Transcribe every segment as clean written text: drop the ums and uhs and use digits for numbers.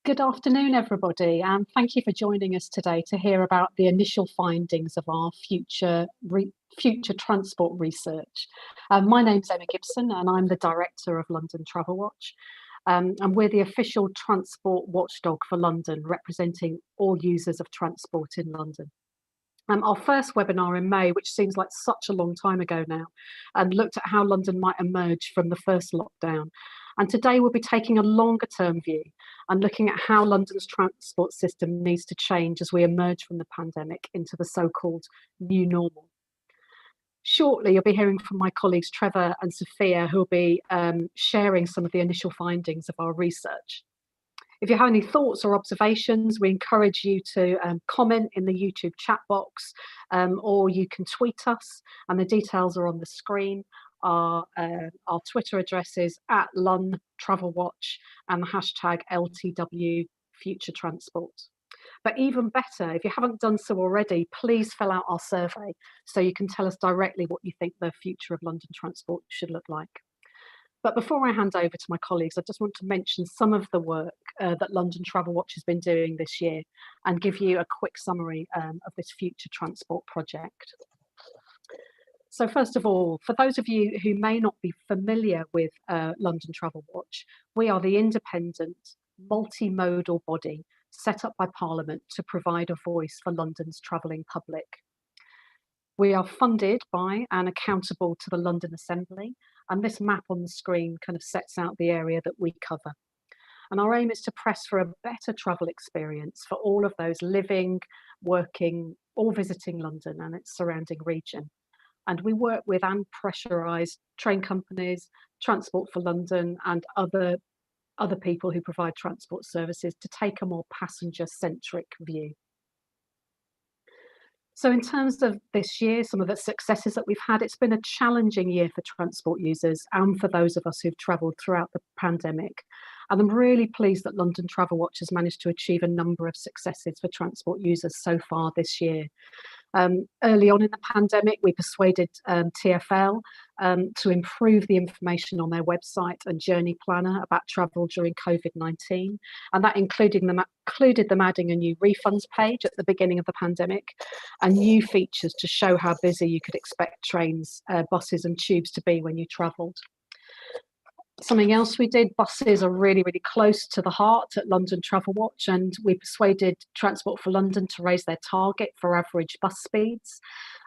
Good afternoon, everybody, and thank you for joining us today to hear about the initial findings of our future transport research. My name's Emma Gibson, and I'm the director of London TravelWatch. And we're the official transport watchdog for London, representing all users of transport in London. Our first webinar in May, which seems like such a long time ago now, and looked at how London might emerge from the first lockdown. And today we'll be taking a longer term view and looking at how London's transport system needs to change as we emerge from the pandemic into the so-called new normal. Shortly, you'll be hearing from my colleagues Trevor and Sophia, who will be sharing some of the initial findings of our research. If you have any thoughts or observations, we encourage you to comment in the YouTube chat box, or you can tweet us, and the details are on the screen. Our Twitter address is @LunTravelWatch and the hashtag LTWFutureTransport. But even better, if you haven't done so already, please fill out our survey so you can tell us directly what you think the future of London transport should look like. But before I hand over to my colleagues, I just want to mention some of the work that London TravelWatch has been doing this year and give you a quick summary of this future transport project. So first of all, for those of you who may not be familiar with London TravelWatch, we are the independent, multimodal body set up by Parliament to provide a voice for London's travelling public. We are funded by and accountable to the London Assembly, and this map on the screen kind of sets out the area that we cover. And our aim is to press for a better travel experience for all of those living, working, or visiting London and its surrounding region. And we work with unpressurised train companies, Transport for London, and other people who provide transport services to take a more passenger-centric view. So in terms of this year, some of the successes that we've had, it's been a challenging year for transport users and for those of us who've travelled throughout the pandemic. And I'm really pleased that London TravelWatch has managed to achieve a number of successes for transport users so far this year. Early on in the pandemic, we persuaded TfL to improve the information on their website and journey planner about travel during COVID-19. And that included them adding a new refunds page at the beginning of the pandemic and new features to show how busy you could expect trains, buses and tubes to be when you travelled. Something else we did, buses are really, really close to the heart at London TravelWatch, and we persuaded Transport for London to raise their target for average bus speeds.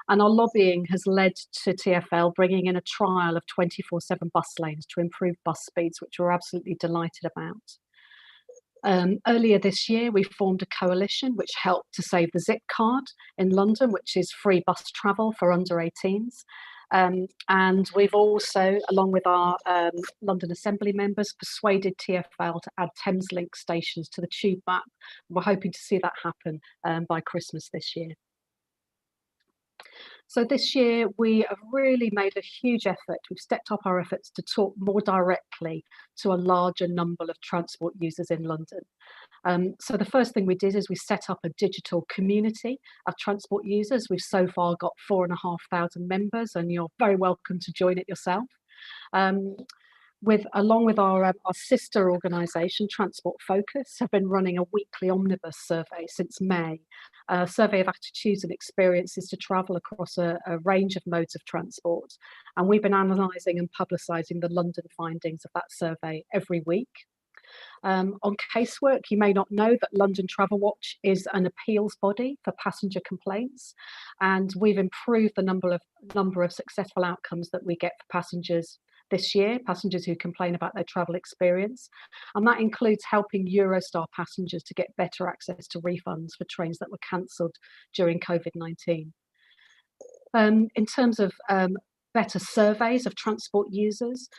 And our lobbying has led to TfL bringing in a trial of 24/7 bus lanes to improve bus speeds, which we're absolutely delighted about. Earlier this year, we formed a coalition which helped to save the Zip card in London, which is free bus travel for under 18s. And we've also, along with our London Assembly members, persuaded TfL to add Thameslink stations to the tube map. We're hoping to see that happen by Christmas this year. So this year, we have really made a huge effort. We've stepped up our efforts to talk more directly to a larger number of transport users in London. So the first thing we did is we set up a digital community of transport users. We've so far got 4,500 members, and you're very welcome to join it yourself. Along with our sister organisation, Transport Focus, have been running a weekly omnibus survey since May, a survey of attitudes and experiences to travel across a range of modes of transport. And we've been analysing and publicising the London findings of that survey every week. On casework, you may not know that London TravelWatch is an appeals body for passenger complaints, and we've improved the number of successful outcomes that we get for passengers this year, passengers who complain about their travel experience. And that includes helping Eurostar passengers to get better access to refunds for trains that were cancelled during COVID-19. In terms of better surveys of transport users,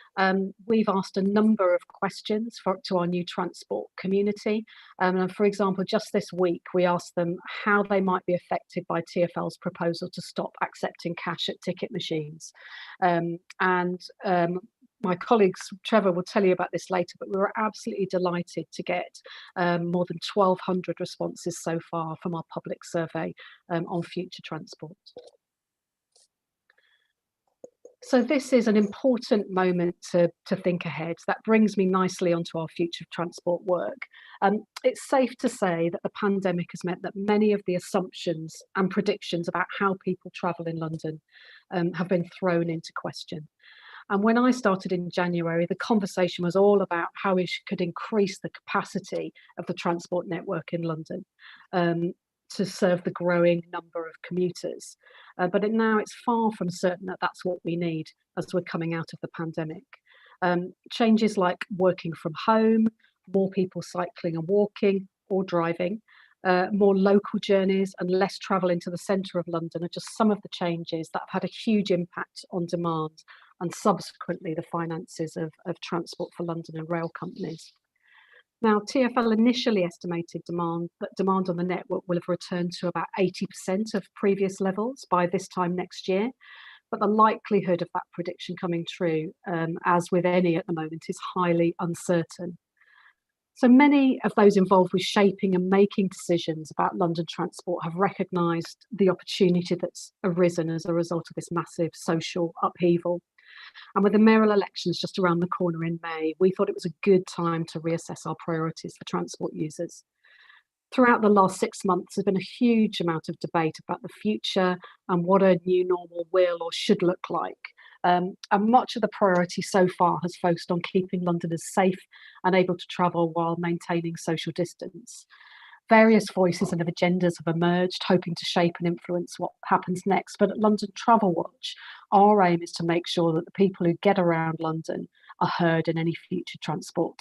we've asked a number of questions to our new transport community. And for example, just this week, we asked them how they might be affected by TfL's proposal to stop accepting cash at ticket machines. My colleagues, Trevor will tell you about this later, but we were absolutely delighted to get more than 1,200 responses so far from our public survey on future transport. So this is an important moment to think ahead. That brings me nicely onto our future of transport work. It's safe to say that the pandemic has meant that many of the assumptions and predictions about how people travel in London have been thrown into question. And when I started in January, the conversation was all about how we could increase the capacity of the transport network in London um, to serve the growing number of commuters. Now it's far from certain that that's what we need as we're coming out of the pandemic. Changes like working from home, more people cycling and walking or driving, more local journeys and less travel into the centre of London are just some of the changes that have had a huge impact on demand and subsequently the finances of Transport for London and rail companies. Now, TfL initially estimated that demand on the network will have returned to about 80% of previous levels by this time next year, but the likelihood of that prediction coming true, as with any at the moment, is highly uncertain. So many of those involved with shaping and making decisions about London transport have recognised the opportunity that's arisen as a result of this massive social upheaval. And with the mayoral elections just around the corner in May, we thought it was a good time to reassess our priorities for transport users. Throughout the last 6 months, there's been a huge amount of debate about the future and what a new normal will or should look like. And much of the priority so far has focused on keeping Londoners safe and able to travel while maintaining social distance. Various voices and agendas have emerged, hoping to shape and influence what happens next. But at London TravelWatch, our aim is to make sure that the people who get around London are heard in any future transport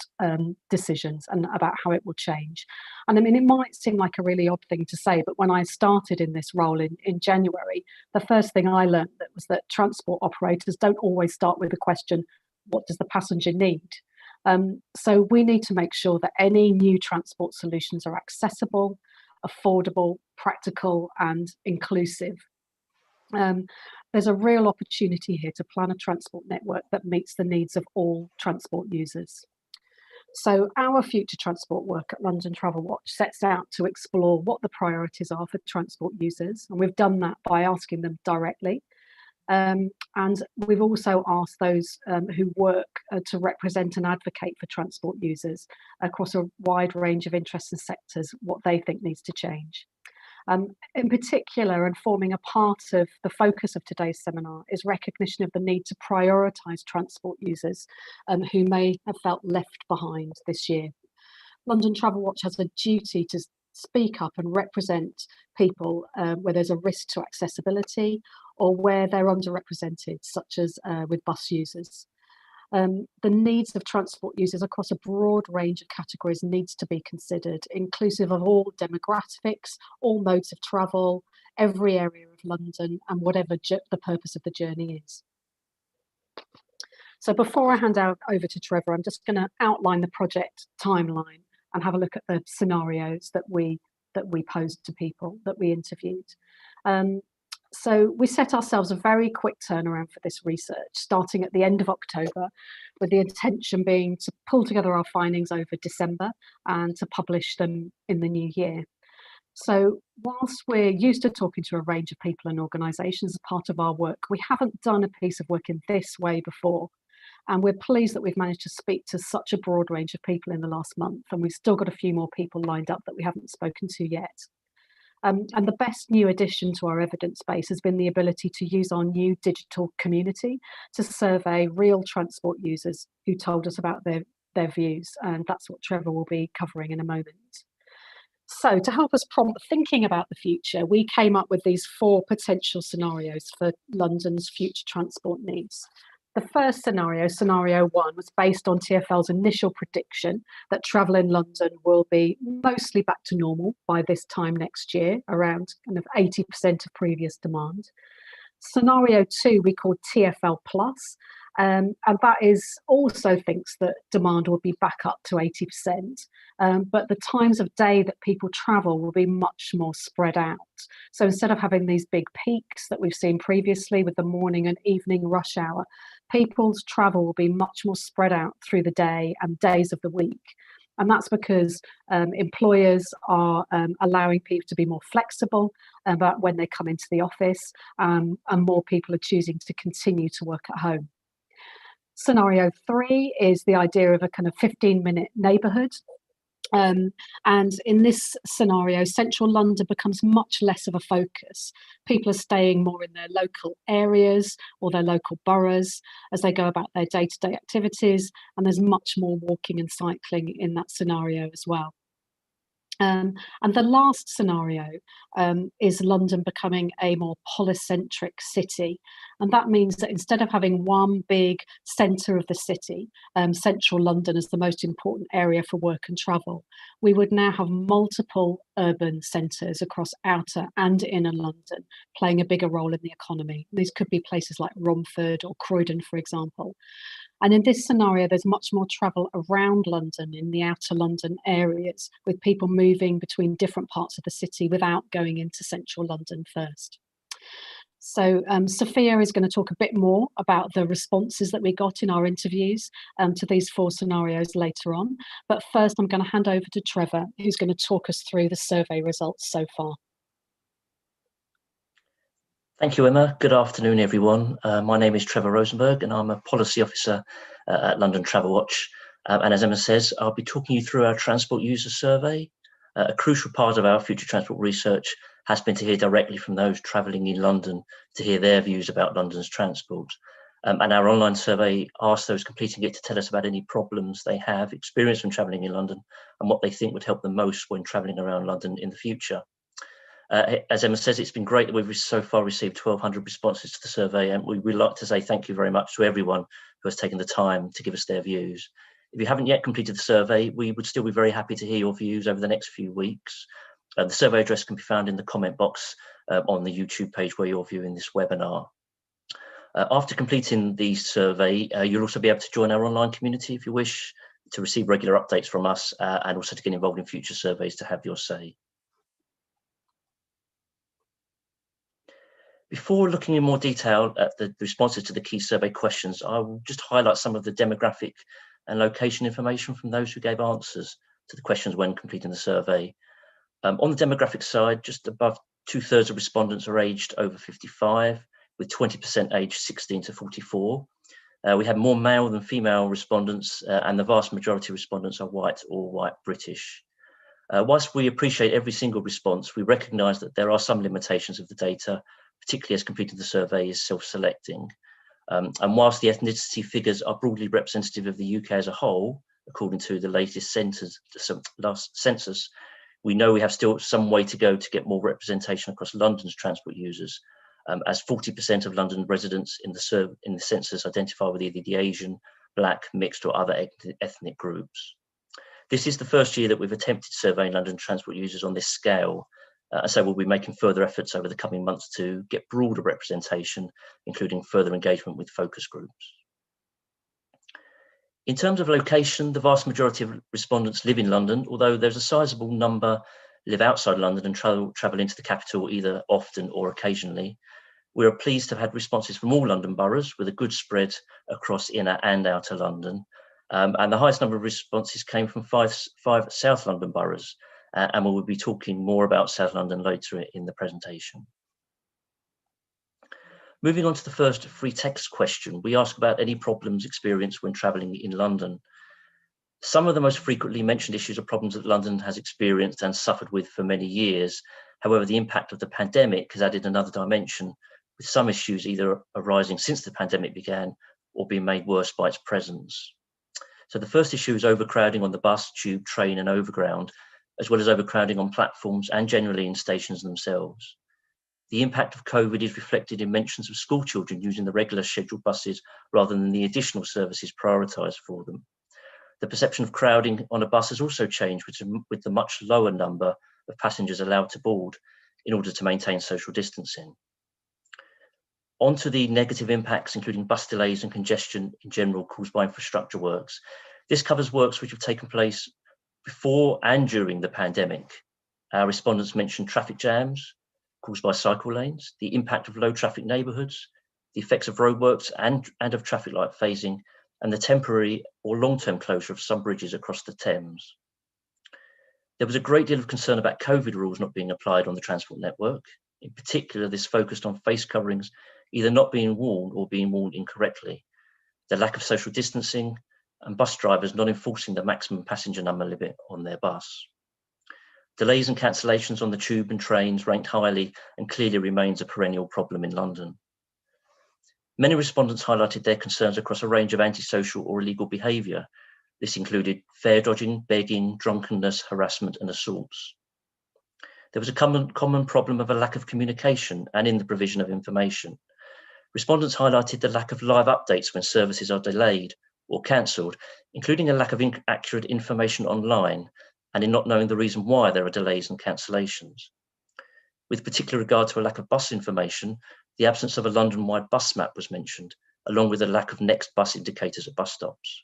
decisions and about how it will change. And I mean, it might seem like a really odd thing to say, but when I started in this role in January, the first thing I learned was that transport operators don't always start with the question, what does the passenger need? So we need to make sure that any new transport solutions are accessible, affordable, practical, and inclusive. There's a real opportunity here to plan a transport network that meets the needs of all transport users. So our future transport work at London TravelWatch sets out to explore what the priorities are for transport users, and we've done that by asking them directly. And we've also asked those who work to represent and advocate for transport users across a wide range of interests and sectors what they think needs to change. In particular, and forming a part of the focus of today's seminar, is recognition of the need to prioritise transport users who may have felt left behind this year. London TravelWatch has a duty to speak up and represent people where there's a risk to accessibility or where they're underrepresented, such as with bus users. The needs of transport users across a broad range of categories needs to be considered, inclusive of all demographics, all modes of travel, every area of London, and whatever the purpose of the journey is. So before I hand over to Trevor, I'm just going to outline the project timeline and have a look at the scenarios that we posed to people that we interviewed. So we set ourselves a very quick turnaround for this research, starting at the end of October, with the intention being to pull together our findings over December and to publish them in the new year. So whilst we're used to talking to a range of people and organisations as part of our work, we haven't done a piece of work in this way before. And we're pleased that we've managed to speak to such a broad range of people in the last month, and we've still got a few more people lined up that we haven't spoken to yet. And the best new addition to our evidence base has been the ability to use our new digital community to survey real transport users who told us about their views. And that's what Trevor will be covering in a moment. So to help us prompt thinking about the future, we came up with these 4 potential scenarios for London's future transport needs. The first scenario, scenario 1, was based on TfL's initial prediction that travel in London will be mostly back to normal by this time next year, around kind of 80% of previous demand. Scenario 2 we called TfL Plus, and that is also thinks that demand will be back up to 80%, but the times of day that people travel will be much more spread out. So instead of having these big peaks that we've seen previously with the morning and evening rush hour, people's travel will be much more spread out through the day and days of the week. And that's because employers are allowing people to be more flexible about when they come into the office, and more people are choosing to continue to work at home. Scenario 3 is the idea of a kind of 15-minute neighbourhood. And in this scenario, central London becomes much less of a focus. People are staying more in their local areas or their local boroughs as they go about their day-to-day activities, and there's much more walking and cycling in that scenario as well. And the last scenario is London becoming a more polycentric city. And that means that instead of having one big centre of the city, central London is the most important area for work and travel, we would now have multiple urban centres across outer and inner London playing a bigger role in the economy. These could be places like Romford or Croydon, for example. And in this scenario, there's much more travel around London in the outer London areas, with people moving between different parts of the city without going into central London first. So Sophia is going to talk a bit more about the responses that we got in our interviews to these 4 scenarios later on. But first, I'm going to hand over to Trevor, who's going to talk us through the survey results so far. Thank you, Emma. Good afternoon, everyone. My name is Trevor Rosenberg, and I'm a policy officer at London TravelWatch. And as Emma says, I'll be talking you through our transport user survey. A crucial part of our future transport research has been to hear directly from those travelling in London to hear their views about London's transport. And our online survey asks those completing it to tell us about any problems they have experienced when travelling in London and what they think would help them most when travelling around London in the future. As Emma says, it's been great that we've so far received 1,200 responses to the survey, and we'd like to say thank you very much to everyone who has taken the time to give us their views. If you haven't yet completed the survey, we would still be very happy to hear your views over the next few weeks. The survey address can be found in the comment box on the YouTube page where you're viewing this webinar. After completing the survey, you'll also be able to join our online community if you wish, to receive regular updates from us and also to get involved in future surveys to have your say. Before looking in more detail at the responses to the key survey questions, I will just highlight some of the demographic and location information from those who gave answers to the questions when completing the survey. On the demographic side, just above 2/3 of respondents are aged over 55, with 20% aged 16 to 44. We have more male than female respondents, and the vast majority of respondents are white or white British. Whilst we appreciate every single response, we recognise that there are some limitations of the data, particularly as completing the survey is self-selecting. And whilst the ethnicity figures are broadly representative of the UK as a whole, according to the latest last census, we know we have still some way to go to get more representation across London's transport users, as 40% of London residents in the census identify with either the Asian, Black, mixed or other ethnic groups. This is the first year that we've attempted surveying London transport users on this scale, so we'll be making further efforts over the coming months to get broader representation, including further engagement with focus groups. In terms of location, the vast majority of respondents live in London, although there's a sizable number live outside London and travel into the capital either often or occasionally. We are pleased to have had responses from all London boroughs with a good spread across inner and outer London. And the highest number of responses came from five South London boroughs, and we will be talking more about South London later in the presentation. Moving on to the first free text question, we ask about any problems experienced when travelling in London. Some of the most frequently mentioned issues are problems that London has experienced and suffered with for many years. However, the impact of the pandemic has added another dimension, with some issues either arising since the pandemic began or being made worse by its presence. So the first issue is overcrowding on the bus, tube, train and overground, as well as overcrowding on platforms and generally in stations themselves. The impact of COVID is reflected in mentions of school children using the regular scheduled buses rather than the additional services prioritised for them. The perception of crowding on a bus has also changed with the much lower number of passengers allowed to board in order to maintain social distancing. On to the negative impacts, including bus delays and congestion in general caused by infrastructure works. This covers works which have taken place before and during the pandemic. Our respondents mentioned traffic jams caused by cycle lanes, the impact of low traffic neighbourhoods, the effects of roadworks and of traffic light phasing, and the temporary or long-term closure of some bridges across the Thames. There was a great deal of concern about COVID rules not being applied on the transport network. In particular, this focused on face coverings either not being worn or being worn incorrectly, the lack of social distancing, and bus drivers not enforcing the maximum passenger number limit on their bus. Delays and cancellations on the tube and trains ranked highly and clearly remains a perennial problem in London. Many respondents highlighted their concerns across a range of antisocial or illegal behaviour. This included fare dodging, begging, drunkenness, harassment and assaults. There was a common problem of a lack of communication and in the provision of information. Respondents highlighted the lack of live updates when services are delayed or cancelled, including a lack of accurate information online and in not knowing the reason why there are delays and cancellations. With particular regard to a lack of bus information, the absence of a London-wide bus map was mentioned, along with a lack of next bus indicators at bus stops.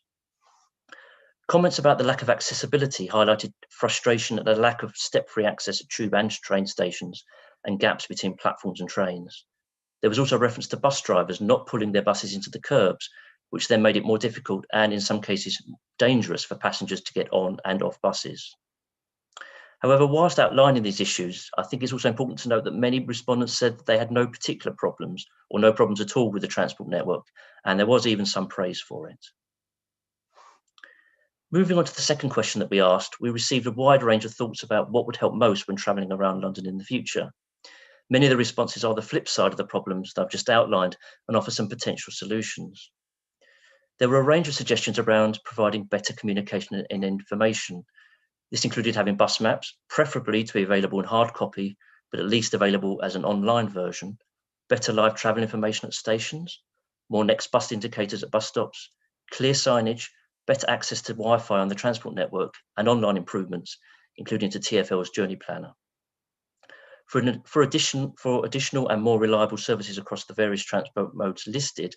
Comments about the lack of accessibility highlighted frustration at the lack of step-free access at tube and train stations and gaps between platforms and trains. There was also reference to bus drivers not pulling their buses into the curbs, which then made it more difficult and in some cases dangerous for passengers to get on and off buses. However, whilst outlining these issues, I think it's also important to note that many respondents said that they had no particular problems or no problems at all with the transport network, and there was even some praise for it. Moving on to the second question that we asked, we received a wide range of thoughts about what would help most when travelling around London in the future. Many of the responses are the flip side of the problems that I've just outlined and offer some potential solutions. There were a range of suggestions around providing better communication and information. This included having bus maps, preferably to be available in hard copy, but at least available as an online version, better live travel information at stations, more next bus indicators at bus stops, clear signage, better access to Wi-Fi on the transport network, and online improvements, including to TfL's Journey Planner. For additional and more reliable services across the various transport modes listed,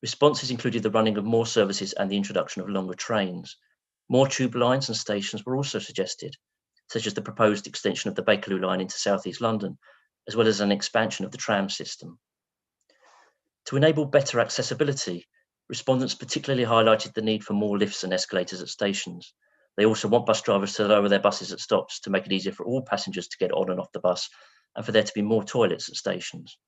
responses included the running of more services and the introduction of longer trains. More tube lines and stations were also suggested, such as the proposed extension of the Bakerloo line into South East London, as well as an expansion of the tram system. To enable better accessibility, respondents particularly highlighted the need for more lifts and escalators at stations. They also want bus drivers to lower their buses at stops to make it easier for all passengers to get on and off the bus, and for there to be more toilets at stations.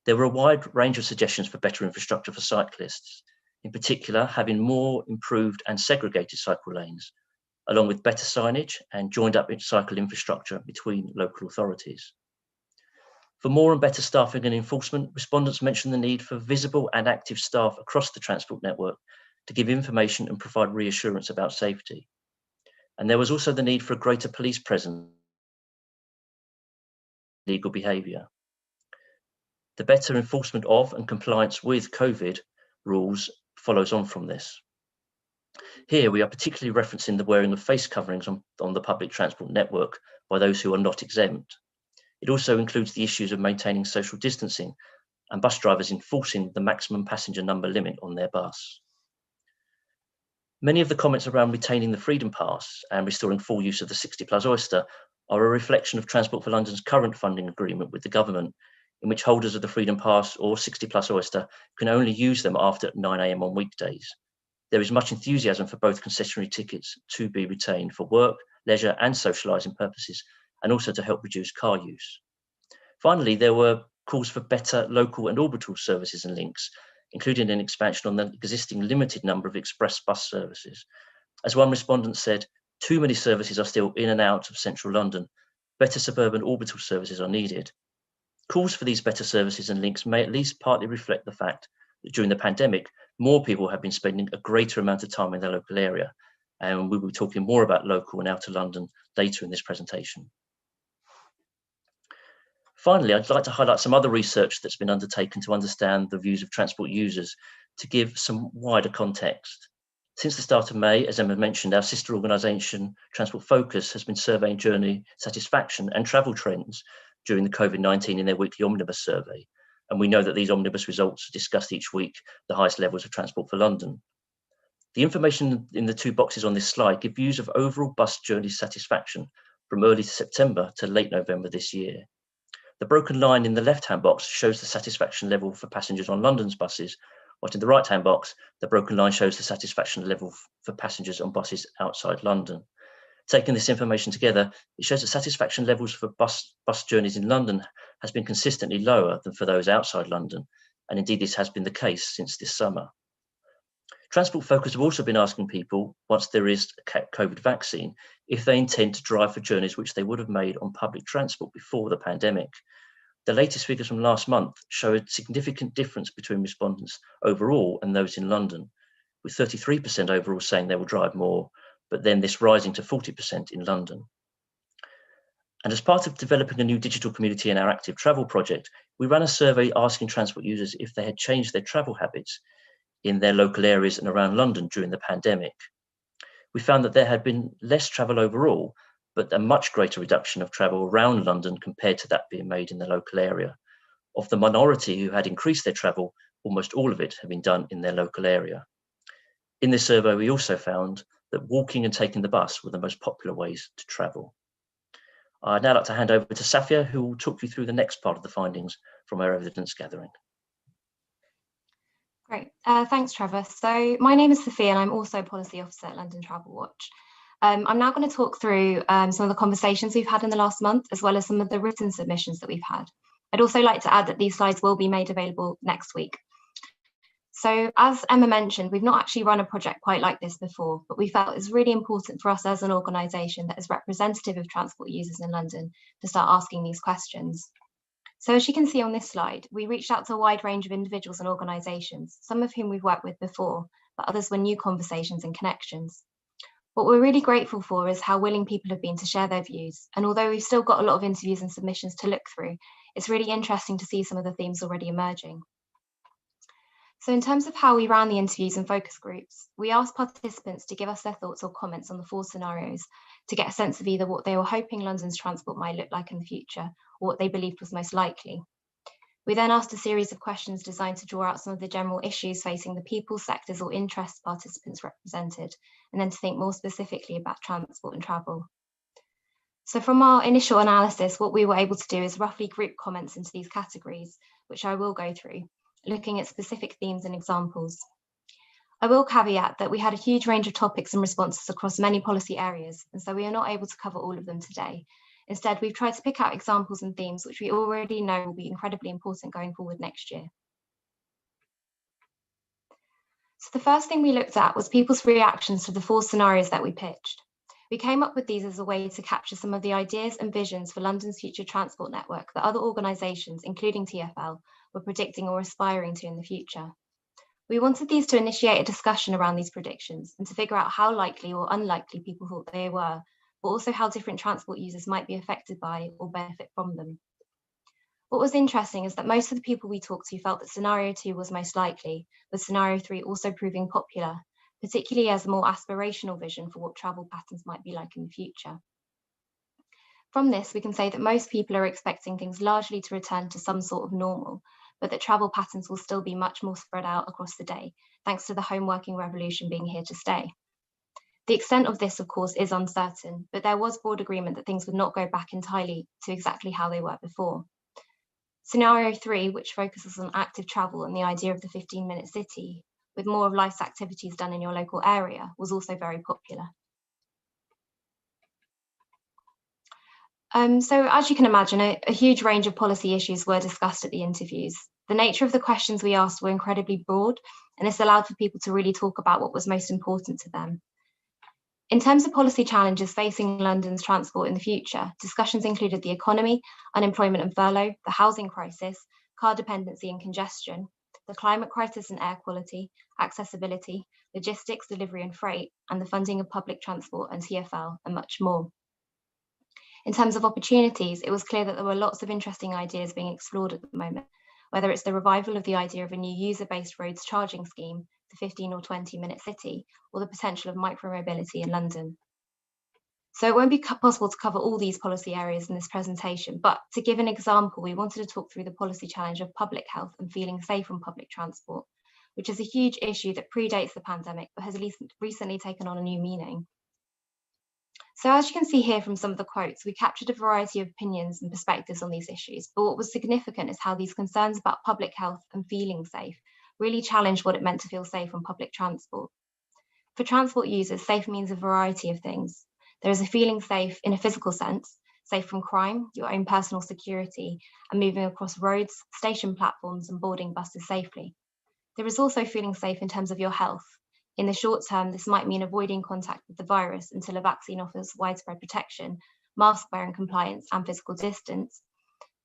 There were a wide range of suggestions for better infrastructure for cyclists, in particular having more improved and segregated cycle lanes, along with better signage and joined up cycle infrastructure between local authorities. For more and better staffing and enforcement, respondents mentioned the need for visible and active staff across the transport network to give information and provide reassurance about safety. And there was also the need for a greater police presence in legal behaviour. The better enforcement of and compliance with COVID rules follows on from this. Here we are particularly referencing the wearing of face coverings on the public transport network by those who are not exempt. It also includes the issues of maintaining social distancing and bus drivers enforcing the maximum passenger number limit on their bus. Many of the comments around retaining the Freedom Pass and restoring full use of the 60+ Oyster are a reflection of Transport for London's current funding agreement with the government, in which holders of the Freedom Pass or 60+ Oyster can only use them after 9 AM on weekdays. There is much enthusiasm for both concessionary tickets to be retained for work, leisure and socialising purposes, and also to help reduce car use. Finally, there were calls for better local and orbital services and links, including an expansion on the existing limited number of express bus services. As one respondent said, too many services are still in and out of central London. Better suburban orbital services are needed. Calls for these better services and links may at least partly reflect the fact that during the pandemic, more people have been spending a greater amount of time in their local area. And we will be talking more about local and outer London later in this presentation. Finally, I'd like to highlight some other research that's been undertaken to understand the views of transport users to give some wider context. Since the start of May, as Emma mentioned, our sister organisation, Transport Focus, has been surveying journey satisfaction and travel trends during the COVID-19 in their weekly omnibus survey. And we know that these omnibus results are discussed each week, the highest levels of Transport for London. The information in the two boxes on this slide give views of overall bus journey satisfaction from early September to late November this year. The broken line in the left-hand box shows the satisfaction level for passengers on London's buses, whilst in the right-hand box, the broken line shows the satisfaction level for passengers on buses outside London. Taking this information together, it shows that satisfaction levels for bus journeys in London has been consistently lower than for those outside London, and indeed this has been the case since this summer. Transport Focus have also been asking people, once there is a COVID vaccine, if they intend to drive for journeys which they would have made on public transport before the pandemic. The latest figures from last month show a significant difference between respondents overall and those in London, with 33% overall saying they will drive more, but then this rising to 40% in London. And as part of developing a new digital community in our active travel project, we ran a survey asking transport users if they had changed their travel habits in their local areas and around London during the pandemic. We found that there had been less travel overall, but a much greater reduction of travel around London compared to that being made in the local area. Of the minority who had increased their travel, almost all of it had been done in their local area. In this survey, we also found that walking and taking the bus were the most popular ways to travel. I'd now like to hand over to Safia, who will talk you through the next part of the findings from our evidence gathering. Great, thanks Trevor. So my name is Sophia and I'm also Policy Officer at London TravelWatch. I'm now going to talk through some of the conversations we've had in the last month, as well as some of the written submissions that we've had. I'd also like to add that these slides will be made available next week. So as Emma mentioned, we've not actually run a project quite like this before, but we felt it's really important for us as an organisation that is representative of transport users in London to start asking these questions. So as you can see on this slide, we reached out to a wide range of individuals and organisations, some of whom we've worked with before, but others were new conversations and connections. What we're really grateful for is how willing people have been to share their views. And although we've still got a lot of interviews and submissions to look through, it's really interesting to see some of the themes already emerging. So in terms of how we ran the interviews and focus groups, we asked participants to give us their thoughts or comments on the 4 scenarios to get a sense of either what they were hoping London's transport might look like in the future or what they believed was most likely. We then asked a series of questions designed to draw out some of the general issues facing the people, sectors or interests participants represented, and then to think more specifically about transport and travel. So from our initial analysis, what we were able to do is roughly group comments into these categories, which I will go through, looking at specific themes and examples. I will caveat that we had a huge range of topics and responses across many policy areas, and so we are not able to cover all of them today. Instead, we've tried to pick out examples and themes which we already know will be incredibly important going forward next year. So the first thing we looked at was people's reactions to the 4 scenarios that we pitched. We came up with these as a way to capture some of the ideas and visions for London's future transport network that other organisations, including TfL, were predicting or aspiring to in the future. We wanted these to initiate a discussion around these predictions and to figure out how likely or unlikely people thought they were, but also how different transport users might be affected by or benefit from them. What was interesting is that most of the people we talked to felt that scenario 2 was most likely, with scenario 3 also proving popular, particularly as a more aspirational vision for what travel patterns might be like in the future. From this, we can say that most people are expecting things largely to return to some sort of normal, but that travel patterns will still be much more spread out across the day, thanks to the home working revolution being here to stay. The extent of this, of course, is uncertain, but there was broad agreement that things would not go back entirely to exactly how they were before. Scenario 3, which focuses on active travel and the idea of the 15-minute city, with more of life's activities done in your local area, was also very popular. So as you can imagine, a huge range of policy issues were discussed at the interviews. The nature of the questions we asked were incredibly broad, and this allowed for people to really talk about what was most important to them. In terms of policy challenges facing London's transport in the future, discussions included the economy, unemployment and furlough, the housing crisis, car dependency and congestion, the climate crisis and air quality, accessibility, logistics, delivery and freight, and the funding of public transport and TfL, and much more. In terms of opportunities, it was clear that there were lots of interesting ideas being explored at the moment, whether it's the revival of the idea of a new user-based roads charging scheme, the 15 or 20-minute city, or the potential of micromobility in London. So it won't be possible to cover all these policy areas in this presentation, but to give an example, we wanted to talk through the policy challenge of public health and feeling safe on public transport, which is a huge issue that predates the pandemic, but has at least recently taken on a new meaning. So as you can see here from some of the quotes, we captured a variety of opinions and perspectives on these issues, but what was significant is how these concerns about public health and feeling safe really challenged what it meant to feel safe on public transport. For transport users, safe means a variety of things. There is a feeling safe in a physical sense, safe from crime, your own personal security, and moving across roads, station platforms, and boarding buses safely. There is also feeling safe in terms of your health. In the short term, this might mean avoiding contact with the virus until a vaccine offers widespread protection, mask wearing compliance, and physical distance.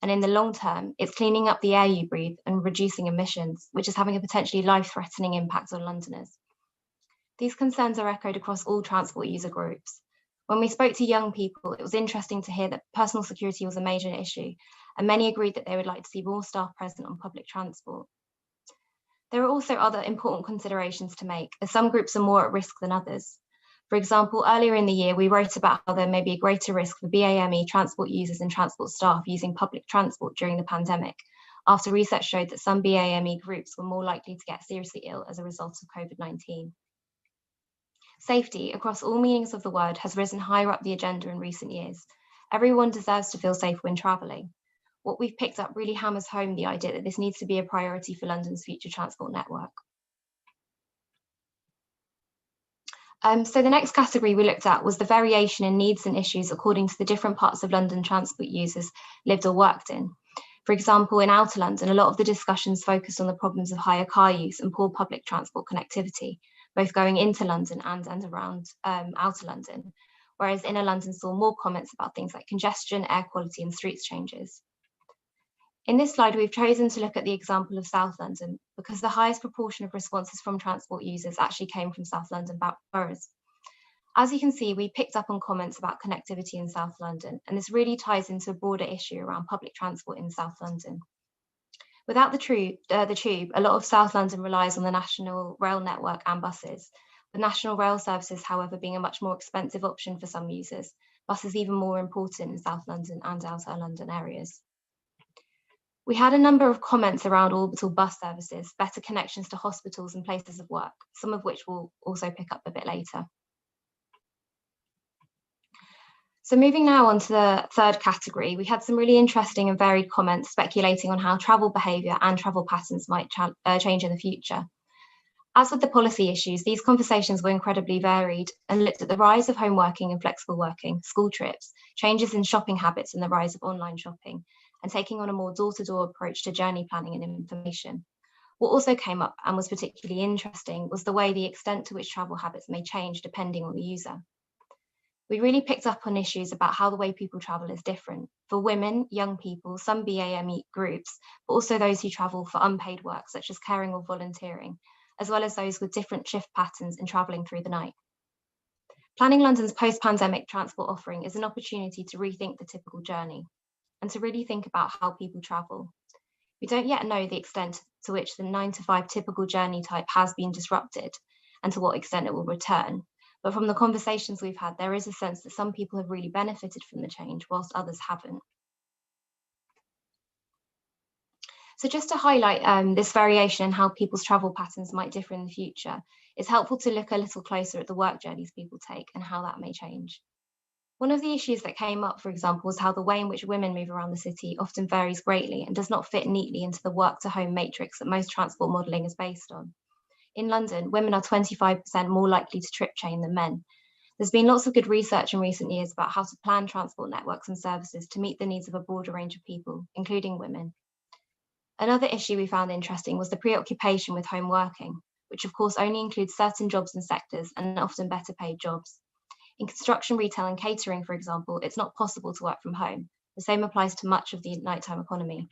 And in the long term, it's cleaning up the air you breathe and reducing emissions, which is having a potentially life-threatening impact on Londoners. These concerns are echoed across all transport user groups. When we spoke to young people, it was interesting to hear that personal security was a major issue, and many agreed that they would like to see more staff present on public transport. There are also other important considerations to make, as some groups are more at risk than others. For example, earlier in the year, we wrote about how there may be a greater risk for BAME transport users and transport staff using public transport during the pandemic, after research showed that some BAME groups were more likely to get seriously ill as a result of COVID-19. Safety, across all meanings of the word, has risen higher up the agenda in recent years. Everyone deserves to feel safe when travelling. What we've picked up really hammers home the idea that this needs to be a priority for London's future transport network. So the next category we looked at was the variation in needs and issues according to the different parts of London transport users lived or worked in. For example, in Outer London, a lot of the discussions focused on the problems of higher car use and poor public transport connectivity, both going into London and around Outer London, whereas Inner London saw more comments about things like congestion, air quality, and streets changes. In this slide, we've chosen to look at the example of South London because the highest proportion of responses from transport users actually came from South London boroughs. As you can see, we picked up on comments about connectivity in South London, and this really ties into a broader issue around public transport in South London. Without the tube, a lot of South London relies on the national rail network and buses, with national rail services, however, being a much more expensive option for some users. Buses even more important in South London and Outer London areas. We had a number of comments around orbital bus services, better connections to hospitals and places of work, some of which we'll also pick up a bit later. So moving now on to the third category, we had some really interesting and varied comments speculating on how travel behaviour and travel patterns might change in the future. As with the policy issues, these conversations were incredibly varied and looked at the rise of home working and flexible working, school trips, changes in shopping habits and the rise of online shopping, and taking on a more door-to-door approach to journey planning and information. What also came up and was particularly interesting was the way the extent to which travel habits may change depending on the user. We really picked up on issues about how the way people travel is different. For women, young people, some BAME groups, but also those who travel for unpaid work, such as caring or volunteering, as well as those with different shift patterns and travelling through the night. Planning London's post-pandemic transport offering is an opportunity to rethink the typical journey and to really think about how people travel. We don't yet know the extent to which the 9-to-5 typical journey type has been disrupted and to what extent it will return. But from the conversations we've had, there is a sense that some people have really benefited from the change whilst others haven't. So just to highlight this variation in how people's travel patterns might differ in the future, it's helpful to look a little closer at the work journeys people take and how that may change. One of the issues that came up, for example, was how the way in which women move around the city often varies greatly and does not fit neatly into the work-to-home matrix that most transport modelling is based on. In London, women are 25% more likely to trip chain than men. There's been lots of good research in recent years about how to plan transport networks and services to meet the needs of a broader range of people, including women. Another issue we found interesting was the preoccupation with home working, which of course only includes certain jobs and sectors and often better paid jobs. In construction, retail and catering, for example, it's not possible to work from home. The same applies to much of the nighttime economy.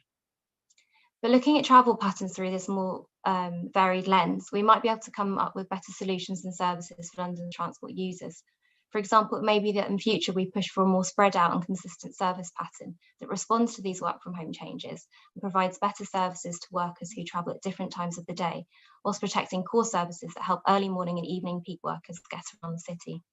But looking at travel patterns through this more varied lens, we might be able to come up with better solutions and services for London transport users. For example, it may be that in future we push for a more spread out and consistent service pattern that responds to these work from home changes and provides better services to workers who travel at different times of the day, whilst protecting core services that help early morning and evening peak workers get around the city.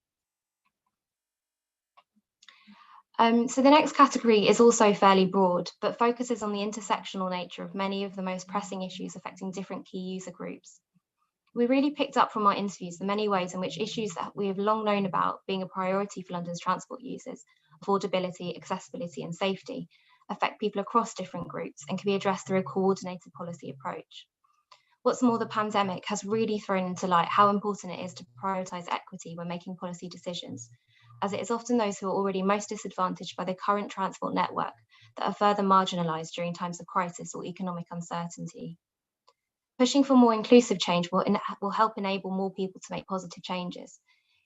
So the next category is also fairly broad, but focuses on the intersectional nature of many of the most pressing issues affecting different key user groups. We really picked up from our interviews the many ways in which issues that we have long known about being a priority for London's transport users, affordability, accessibility and safety, affect people across different groups and can be addressed through a coordinated policy approach. What's more, the pandemic has really thrown into light how important it is to prioritise equity when making policy decisions, as it is often those who are already most disadvantaged by the current transport network that are further marginalised during times of crisis or economic uncertainty. Pushing for more inclusive change will help enable more people to make positive changes.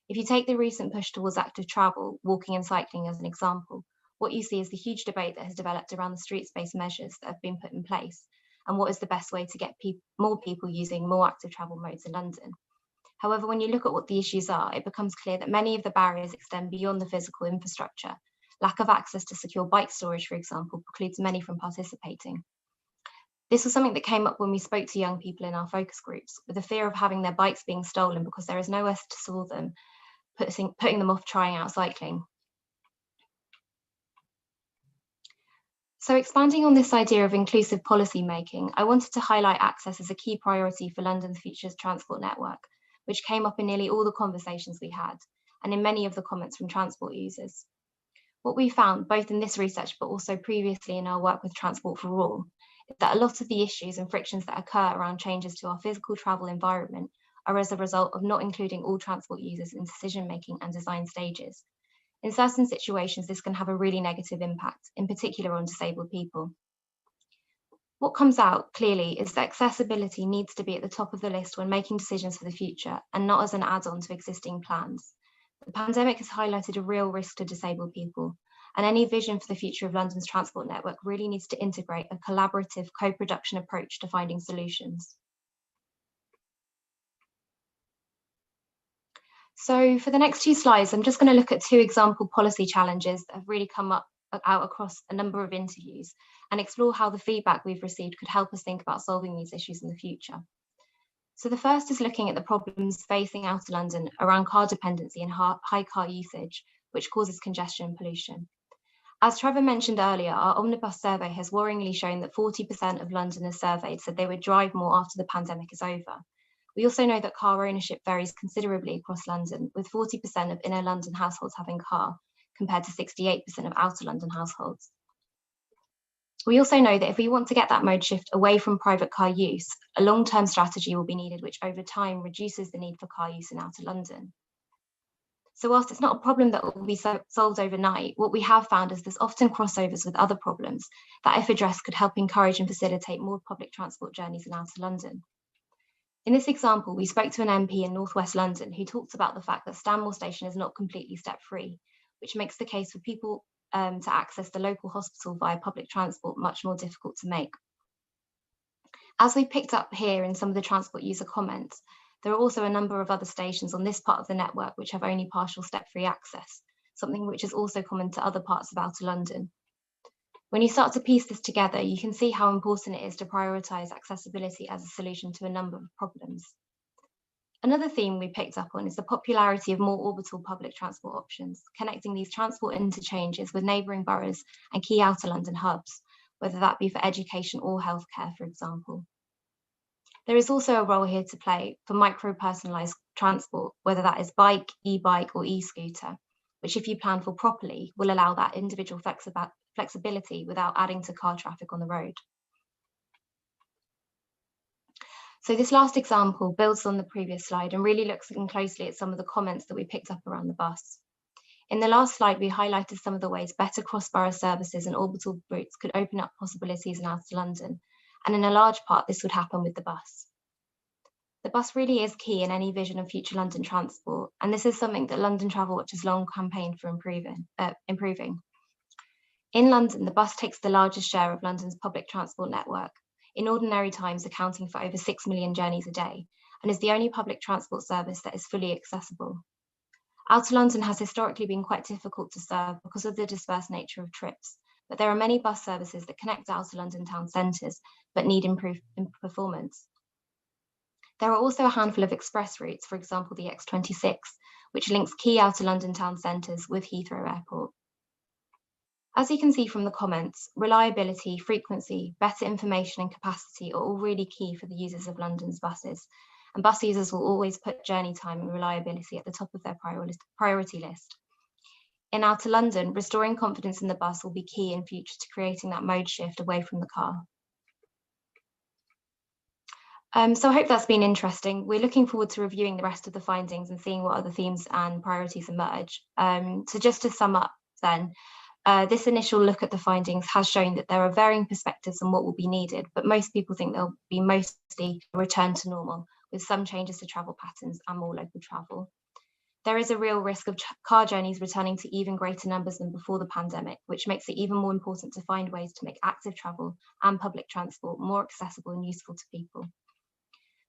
If you take the recent push towards active travel, walking and cycling as an example, what you see is the huge debate that has developed around the streets-based measures that have been put in place and what is the best way to get more people using more active travel modes in London. However, when you look at what the issues are, it becomes clear that many of the barriers extend beyond the physical infrastructure. Lack of access to secure bike storage, for example, precludes many from participating. This was something that came up when we spoke to young people in our focus groups, with the fear of having their bikes being stolen because there is nowhere to store them, putting them off trying out cycling. So expanding on this idea of inclusive policy making, I wanted to highlight access as a key priority for London's future transport network, which came up in nearly all the conversations we had, and in many of the comments from transport users. What we found, both in this research, but also previously in our work with Transport for All, is that a lot of the issues and frictions that occur around changes to our physical travel environment are as a result of not including all transport users in decision-making and design stages. In certain situations, this can have a really negative impact, in particular on disabled people. What comes out clearly is that accessibility needs to be at the top of the list when making decisions for the future and not as an add-on to existing plans. The pandemic has highlighted a real risk to disabled people, and any vision for the future of London's transport network really needs to integrate a collaborative co-production approach to finding solutions. So for the next 2 slides, I'm just going to look at 2 example policy challenges that have really come out across a number of interviews and explore how the feedback we've received could help us think about solving these issues in the future. So the first is looking at the problems facing Outer London around car dependency and high car usage, which causes congestion and pollution. As Trevor mentioned earlier, our omnibus survey has worryingly shown that 40% of Londoners surveyed said they would drive more after the pandemic is over. We also know that car ownership varies considerably across London, with 40% of inner London households having a car, compared to 68% of outer London households. We also know that if we want to get that mode shift away from private car use, a long-term strategy will be needed, which over time reduces the need for car use in outer London. So whilst it's not a problem that will be solved overnight, what we have found is there's often crossovers with other problems that, if addressed, could help encourage and facilitate more public transport journeys in outer London. In this example, we spoke to an MP in North West London who talks about the fact that Stanmore Station is not completely step-free, which makes the case for people to access the local hospital via public transport much more difficult to make. As we picked up here in some of the transport user comments, there are also a number of other stations on this part of the network which have only partial step-free access, something which is also common to other parts of outer London. When you start to piece this together, you can see how important it is to prioritise accessibility as a solution to a number of problems. Another theme we picked up on is the popularity of more orbital public transport options, connecting these transport interchanges with neighbouring boroughs and key outer London hubs, whether that be for education or healthcare, for example. There is also a role here to play for micro-personalised transport, whether that is bike, e-bike or e-scooter, which if you plan for properly will allow that individual flexibility without adding to car traffic on the road. So this last example builds on the previous slide and really looks closely at some of the comments that we picked up around the bus. In the last slide, we highlighted some of the ways better cross-borough services and orbital routes could open up possibilities in outer London, and in a large part this would happen with the bus. The bus really is key in any vision of future London transport, and this is something that London TravelWatch has long campaigned for improving. In London, the bus takes the largest share of London's public transport network, in ordinary times accounting for over 6 million journeys a day, and is the only public transport service that is fully accessible. Outer London has historically been quite difficult to serve because of the dispersed nature of trips, but there are many bus services that connect outer London town centres but need improved performance. There are also a handful of express routes, for example the X26, which links key outer London town centres with Heathrow Airport. As you can see from the comments, reliability, frequency, better information and capacity are all really key for the users of London's buses, and bus users will always put journey time and reliability at the top of their priority list. In outer London, restoring confidence in the bus will be key in future to creating that mode shift away from the car. So I hope that's been interesting. We're looking forward to reviewing the rest of the findings and seeing what other themes and priorities emerge. So just to sum up then, this initial look at the findings has shown that there are varying perspectives on what will be needed, but most people think there'll be mostly a return to normal, with some changes to travel patterns and more local travel. There is a real risk of car journeys returning to even greater numbers than before the pandemic, which makes it even more important to find ways to make active travel and public transport more accessible and useful to people.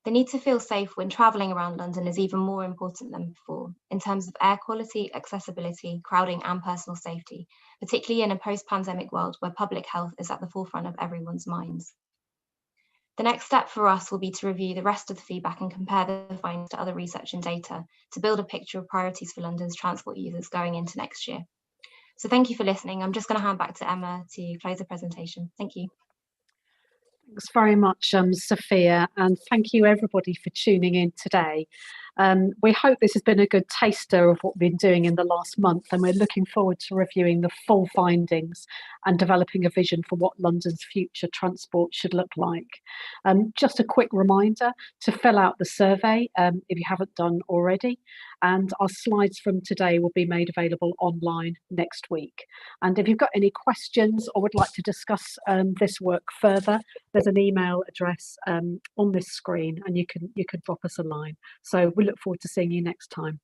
The need to feel safe when travelling around London is even more important than before, in terms of air quality, accessibility, crowding and personal safety, particularly in a post-pandemic world where public health is at the forefront of everyone's minds. The next step for us will be to review the rest of the feedback and compare the findings to other research and data to build a picture of priorities for London's transport users going into next year. So thank you for listening. I'm just going to hand back to Emma to close the presentation. Thank you. Thanks very much, Sophia, and thank you everybody for tuning in today. We hope this has been a good taster of what we've been doing in the last month, and we're looking forward to reviewing the full findings and developing a vision for what London's future transport should look like. Just a quick reminder to fill out the survey if you haven't done already, and our slides from today will be made available online next week. And if you've got any questions or would like to discuss this work further, there's an email address on this screen, and you can drop us a line. So we look forward to seeing you next time.